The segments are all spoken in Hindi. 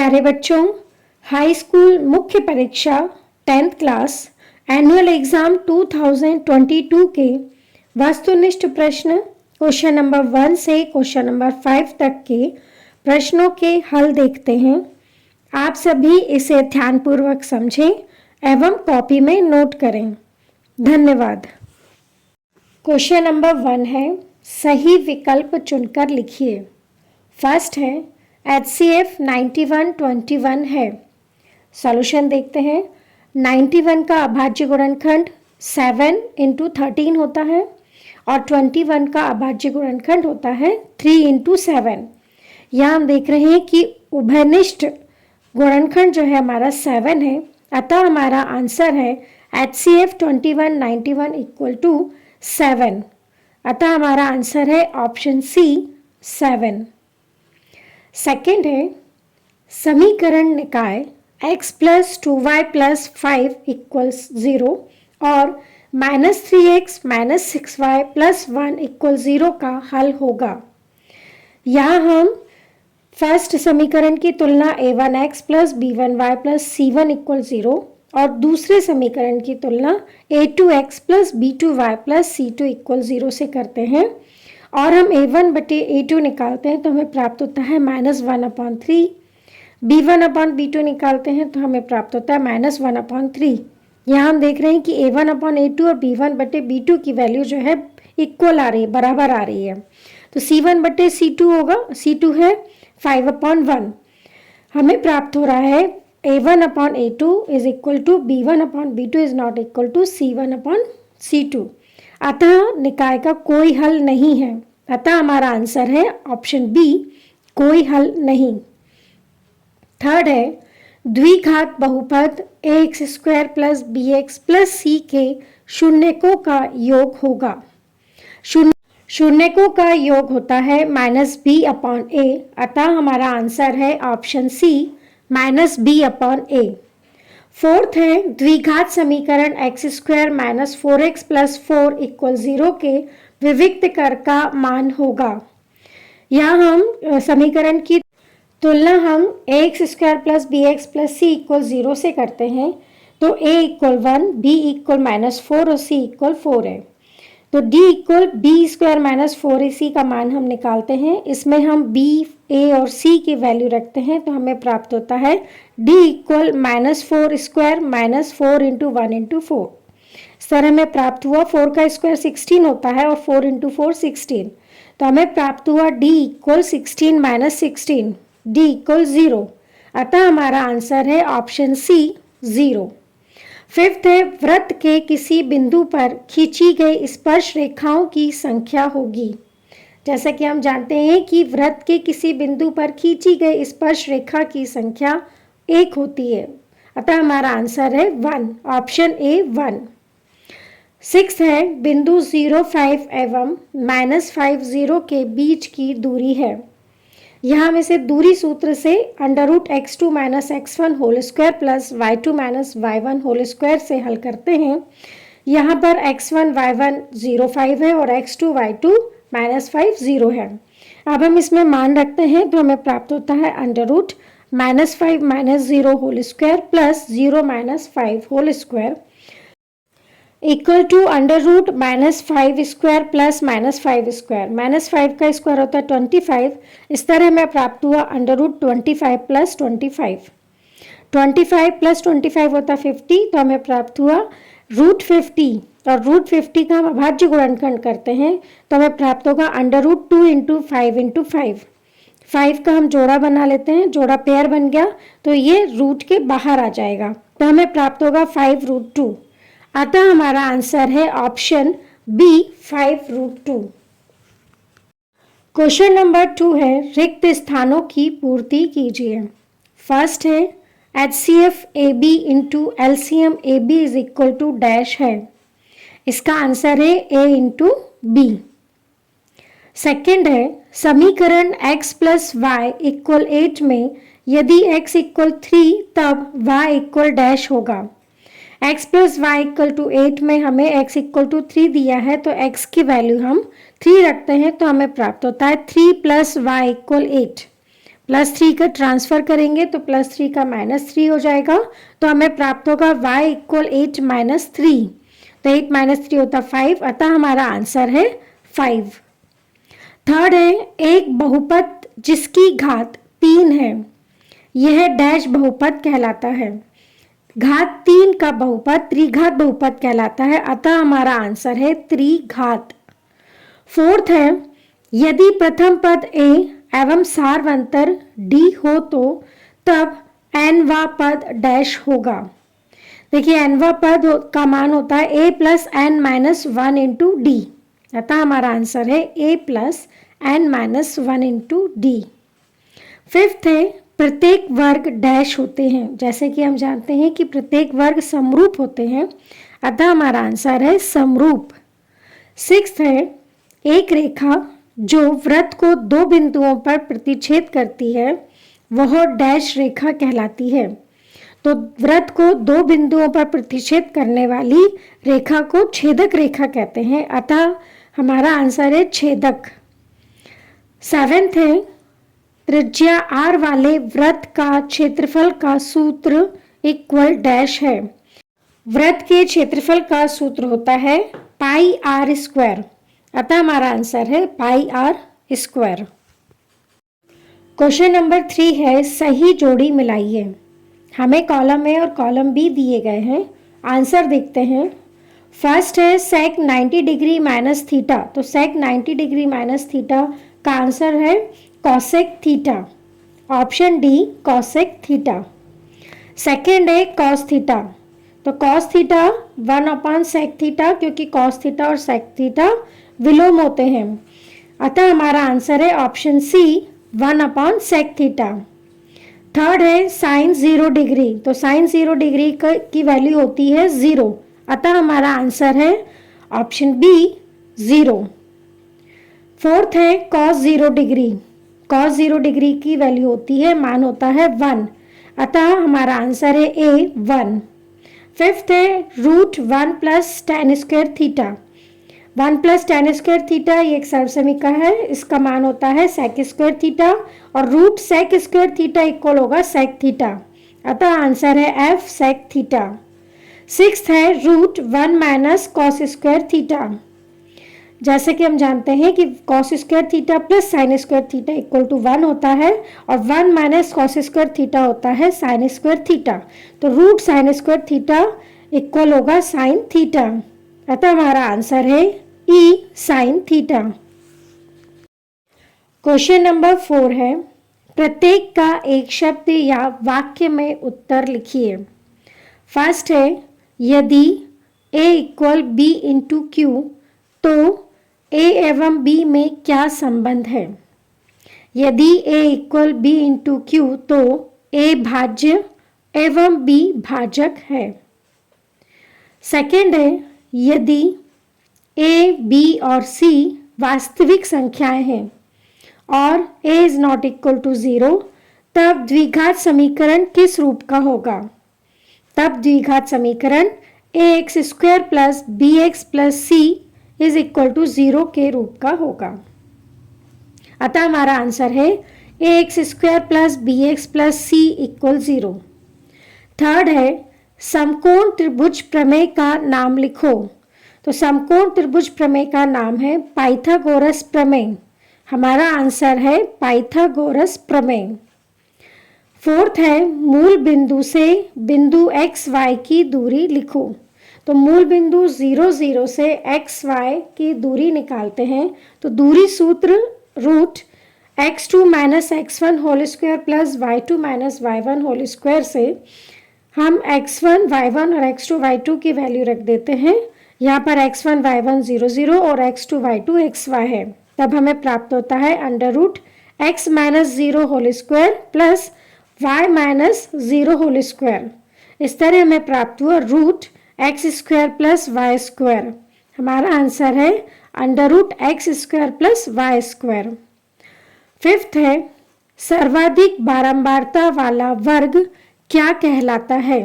प्यारे बच्चों, हाई स्कूल मुख्य परीक्षा 10th क्लास एनुअल एग्जाम 2022 के वस्तुनिष्ठ प्रश्न क्वेश्चन नंबर 1 से क्वेश्चन नंबर 5 तक के प्रश्नों के हल देखते हैं। आप सभी इसे ध्यानपूर्वक समझें एवं कॉपी में नोट करें। धन्यवाद। क्वेश्चन नंबर 1 है, सही विकल्प चुनकर लिखिए। फर्स्ट है HCF 9121 है। सॉल्यूशन देखते हैं। 91 का अभाज्य गुणनखंड 7 × 13 होता है और 21 का अभाज्य गुणनखंड होता है 3 × 7। यहाँ हम देख रहे हैं कि उभयनिष्ठ गुणनखंड जो है हमारा 7 है, अतः हमारा आंसर है HCF 2191 = 7। अतः हमारा आंसर है ऑप्शन सी 7। सेकेंड है, समीकरण निकाय x + 2y + 5 = 0 और -3x - 6y + 1 = 0 का हल होगा। यहाँ हम फर्स्ट समीकरण की तुलना a1x + b1y + c1 = 0 और दूसरे समीकरण की तुलना a2x + b2y + c2 = 0 से करते हैं और हम a1/a2 निकालते हैं तो हमें प्राप्त होता है -1/3। b1/b2 निकालते हैं तो हमें प्राप्त होता है -1/3। यहाँ हम देख रहे हैं कि a1/a2 और b1/b2 की वैल्यू जो है इक्वल आ रही है, बराबर आ रही है। तो c1/c2 होगा, c2 है 5/1। हमें प्राप्त हो रहा है a1/a2 = b1/b2 ≠ c1/c2। अतः निकाय का कोई हल नहीं है, अतः हमारा आंसर है ऑप्शन बी, कोई हल नहीं। थर्ड है, द्विघात बहुपद ax² + bx + c के शून्यकों का योग होगा। शून्यकों का योग होता है -b/a, अतः हमारा आंसर है ऑप्शन सी -b/a। फोर्थ है, द्विघात समीकरण x² - 4x + 4 = 0 के विविक्त कर का मान होगा। यहाँ हम समीकरण की तुलना हम ax² + bx + c = 0 से करते हैं तो a = 1, b = -4 और c = 4 है। तो d = b² - 4ac का मान हम निकालते हैं। इसमें हम b, a और c की वैल्यू रखते हैं तो हमें प्राप्त होता है d = -4² - 4 × 1 × 4। इस तरह हमें प्राप्त हुआ 4 का स्क्वायर 16 होता है और 4 × 4 16। तो हमें प्राप्त हुआ d = 16 - 16, d = 0। अतः हमारा आंसर है ऑप्शन सी 0। फिफ्थ है, वृत्त के किसी बिंदु पर खींची गई स्पर्श रेखाओं की संख्या होगी। जैसा कि हम जानते हैं कि वृत्त के किसी बिंदु पर खींची गई स्पर्श रेखा की संख्या 1 होती है, अतः हमारा आंसर है 1, ऑप्शन ए 1। सिक्स्थ है, बिंदु 0, 5 एवं -5, 0 के बीच की दूरी है। यहाँ हम इसे दूरी सूत्र से √x2 - x1 2 + y2 - y1 2 से हल करते हैं। यहाँ पर x1 y1 0 5 है और x2 y2 -5 0 है। अब हम इसमें मान रखते हैं तो हमें प्राप्त होता है √-5 - 0 2 + 0 - 5 2 इक्वल टू √-5² + -5²। -5 का स्क्वायर होता है 25। इस तरह हमें प्राप्त हुआ √25 + 25। 25 + 25 होता है 50, तो हमें प्राप्त हुआ √50 और √50 का हम अभाज्य गुणनखंड करते हैं तो हमें प्राप्त होगा √2 × 5 × 5। 5 का हम जोड़ा बना लेते हैं, जोड़ा पेयर बन गया तो ये रूट के बाहर आ जाएगा, तो हमें प्राप्त होगा 5√2। अतः हमारा आंसर है ऑप्शन बी 5√2। क्वेश्चन नंबर 2 है, रिक्त स्थानों की पूर्ति कीजिए। फर्स्ट है HCF AB × LCM AB = dash है। इसका आंसर है A × B। सेकेंड है, समीकरण x + y = 8 में यदि x = 3 तब y = डैश होगा। x + y = 8 में हमें x = 3 दिया है तो x की वैल्यू हम 3 रखते हैं तो हमें प्राप्त होता है 3 + y = 8। +3 का ट्रांसफर करेंगे तो +3 का -3 हो जाएगा, तो हमें प्राप्त होगा y = 8 - 3, तो 8 - 3 होता 5, अतः हमारा आंसर है 5। थर्ड है एक बहुपद जिसकी घात 3 है, यह डैश बहुपद कहलाता है। घात 3 का बहुपद त्रिघात बहुपद कहलाता है, अतः हमारा आंसर है त्रिघात। फोर्थ है यदि प्रथम पद a एवं सार्वंतर d हो तो तब nवा पद डैश होगा। देखिए nवा पद का मान होता है a + n - 1 × d, अतः हमारा आंसर है a + n - 1 × d। फिफ्थ है प्रत्येक वर्ग डैश होते हैं, जैसे कि हम जानते हैं कि प्रत्येक वर्ग समरूप होते हैं, अतः हमारा आंसर है समरूप। सिक्स्थ है एक रेखा जो वृत्त को 2 बिंदुओं पर प्रतिच्छेद करती है वह डैश रेखा कहलाती है। तो वृत्त को 2 बिंदुओं पर प्रतिच्छेद करने वाली रेखा को छेदक रेखा कहते हैं, अतः हमारा आंसर है छेदक। सेवेंथ है त्रिज्या r वाले वृत्त का क्षेत्रफल का सूत्र इक्वल डैश है। वृत्त के क्षेत्रफल का सूत्र होता है πr², अतः हमारा आंसर है πr²। क्वेश्चन नंबर 3 है सही जोड़ी मिलाइए। हमें कॉलम ए और कॉलम बी दिए गए हैं, आंसर देखते हैं। फर्स्ट है sec 90 डिग्री माइनस थीटा, तो sec 90 डिग्री माइनस थीटा का आंसर है cosec theta, option D cosec theta. Second है cos थीटा, तो cos थीटा 1/sec थीटा, क्योंकि cos थीटा और sec थीटा विलोम होते हैं, अतः हमारा आंसर है option C 1/sec theta. Third है sin 0 डिग्री, तो sin 0 डिग्री की वैल्यू होती है 0, अतः हमारा आंसर है ऑप्शन बी 0। फोर्थ है cos 0 डिग्री, cos 0 डिग्री की वैल्यू होती है, मान होता है 1, अतः हमारा आंसर है ए 1। फिफ्थ है √1 + tan² थीटा, 1 + tan² थीटा ये एक सर्वसमीका है, इसका मान होता है sec² थीटा और √sec² थीटा इक्वल होगा sec थीटा, अतः आंसर है f sec थीटा। सिक्स्थ है √1 - cos² थीटा, जैसे कि हम जानते हैं कि cos² theta + sin² theta equal to 1 होता है और 1 - cos² थीटा होता है sin² थीटा, तो √sin² थीटा इक्वल होगा sin थीटा, अतः हमारा आंसर है E sin theta. Question number 4 है प्रत्येक का एक शब्द या वाक्य में उत्तर लिखिए। फर्स्ट है यदि A = B × Q तो A एवं B में क्या संबंध है। यदि A = B × Q तो A भाज्य एवं B भाजक है। सेकेंड है यदि A, B और C वास्तविक संख्याएं हैं और A is not equal to 0 तब द्विघात समीकरण किस रूप का होगा। तब द्विघात समीकरण ax² + bx + c is equal to 0 के रूप का होगा, अतः हमारा आंसर है ax² + bx + c = 0। थर्ड है समकोण त्रिभुज प्रमेय का नाम लिखो, तो समकोण त्रिभुज प्रमेय का नाम है पाइथागोरस प्रमेय, हमारा आंसर है पाइथागोरस प्रमेय। फोर्थ है मूल बिंदु से बिंदु x y की दूरी लिखो, तो मूल बिंदु 0 0 से x y की दूरी निकालते हैं, तो दूरी सूत्र √x2 - x1 whole square + y2 - y1 whole square से हम x1 y1 और x2 y2 की वैल्यू रख देते हैं। यहाँ पर x1 y1 0 0 और x2 y2 xy है, तब हमें प्राप्त होता है √x - 0 whole square + y - 0 whole square. इस तरह हमें प्राप्त हुआ √x² + y², हमारा आंसर है √x² + y²। फिफ्थ है सर्वाधिक बारंबारता वाला वर्ग क्या कहलाता है।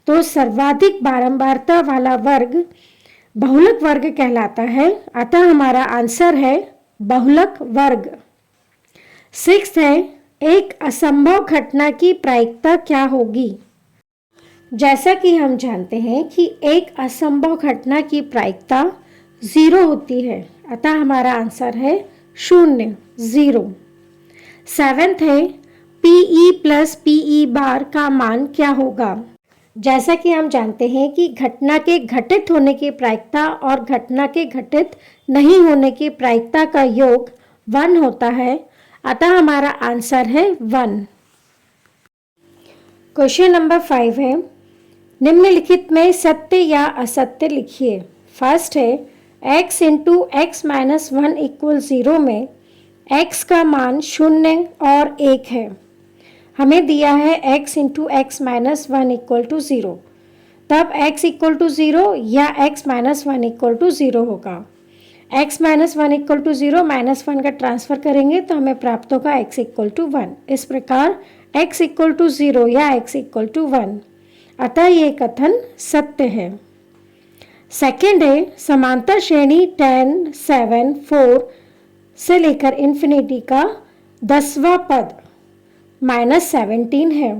तो सर्वाधिक बारंबारता वाला वर्ग बहुलक वर्ग कहलाता है, अतः हमारा आंसर है बहुलक वर्ग। सिक्स्थ है एक असंभव घटना की प्रायिकता क्या होगी? जैसा कि हम जानते हैं कि एक असंभव घटना की प्रायिकता 0 होती है, अतः हमारा आंसर है 0, 0। 7th है PE प्लस PE बार का मान क्या होगा? जैसा कि हम जानते हैं कि घटना के घटित होने की प्रायिकता और घटना के घटित नहीं होने की प्रायिकता का योग 1 होता है, अतः हमारा आंसर है 1। क्वेश्चन नंबर 5 है, निम्नलिखित में सत्य या असत्य लिखिए। फर्स्ट है x into x minus 1 equal 0 में x का मान 0 और 1 है। हमें दिया है x into x minus 1 equal to 0, तब x इक्वल टू 0 या x माइनस 1 इक्वल टू 0 होगा। x minus 1 equal to 0 minus 1 का ट्रांसफर करेंगे तो हमें प्राप्त होगा x इक्वल टू 1। इस प्रकार x इक्वल टू 0 या x इक्वल टू 1, अतः ये कथन सत्य है। सेकेंड है, समांतर श्रेणी 10, 7, 4 से लेकर इन्फिनिटी का 10वां पद -17 है।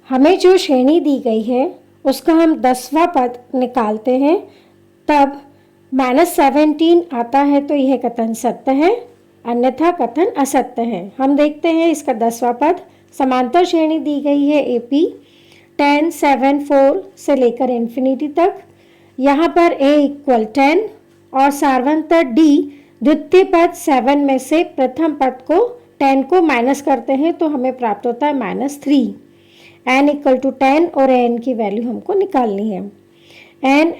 हमें जो श्रेणी दी गई है उसका हम 10वां पद निकालते हैं, तब -17 आता है तो यह कथन सत्य है, अन्यथा कथन असत्य है। हम देखते हैं इसका 10वां पद। समांतर श्रेणी दी गई है AP 10, 7, 4 से लेकर इन्फिनिटी तक। यहाँ पर A इक्वल 10 और सार्वंतर D द्वितीय पद 7 में से प्रथम पद को 10 को माइनस करते हैं तो हमें प्राप्त होता है -3। n इक्वल टू 10 और n की वैल्यू हमको निकालनी है।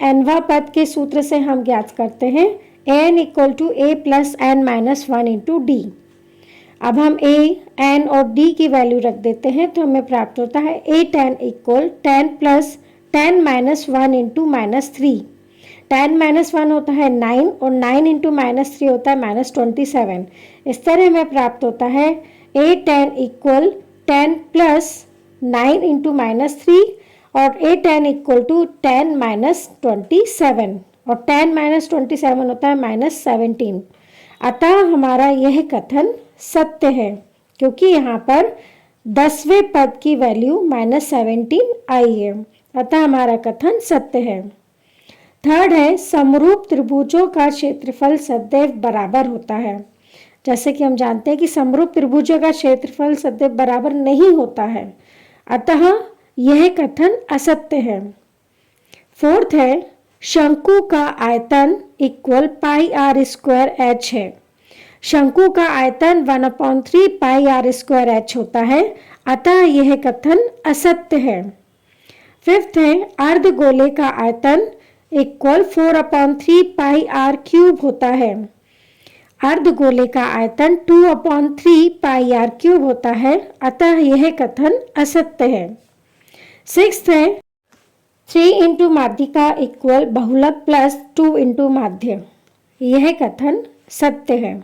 nवां पद के सूत्र से हम ज्ञात करते हैं n equal to a plus n minus 1 into d. अब हम a, n और d की वैल्यू रख देते हैं तो हमें प्राप्त होता है a10 equal 10 plus 10 minus 1 into -3। 10 minus 1 होता है 9 और 9 इंटू -3 होता है -27। इस तरह हमें प्राप्त होता है a10 इक्वल 10 प्लस 9 इंटू -3 और a10 इक्वल टू 10 माइनस 27 और 10 माइनस 27 होता है -17। अतः हमारा यह कथन सत्य है, क्योंकि यहाँ पर 10वें पद की वैल्यू -17 आई है, अतः हमारा कथन सत्य है। थर्ड है, समरूप त्रिभुजों का क्षेत्रफल सदैव बराबर होता है। जैसे कि हम जानते हैं कि समरूप त्रिभुजों का क्षेत्रफल सदैव बराबर नहीं होता है, अतः यह कथन असत्य है। फोर्थ है, शंकु का आयतन equal pi r square h है। शंकु का आयतन 1/3 पाई आर स्क्वायर एच होता है, अतः यह कथन असत्य है। फिफ्थ है, अर्धगोले का आयतन इक्वल 4/3 पाई आर क्यूब होता है। अर्धगोले का आयतन 2/3 पाई आर क्यूब होता है, अतः यह कथन असत्य है। सिक्स्थ है, 3 इंटू माध्यिका इक्वल बहुलक प्लस 2 इंटू माध्य। यह कथन सत्य है।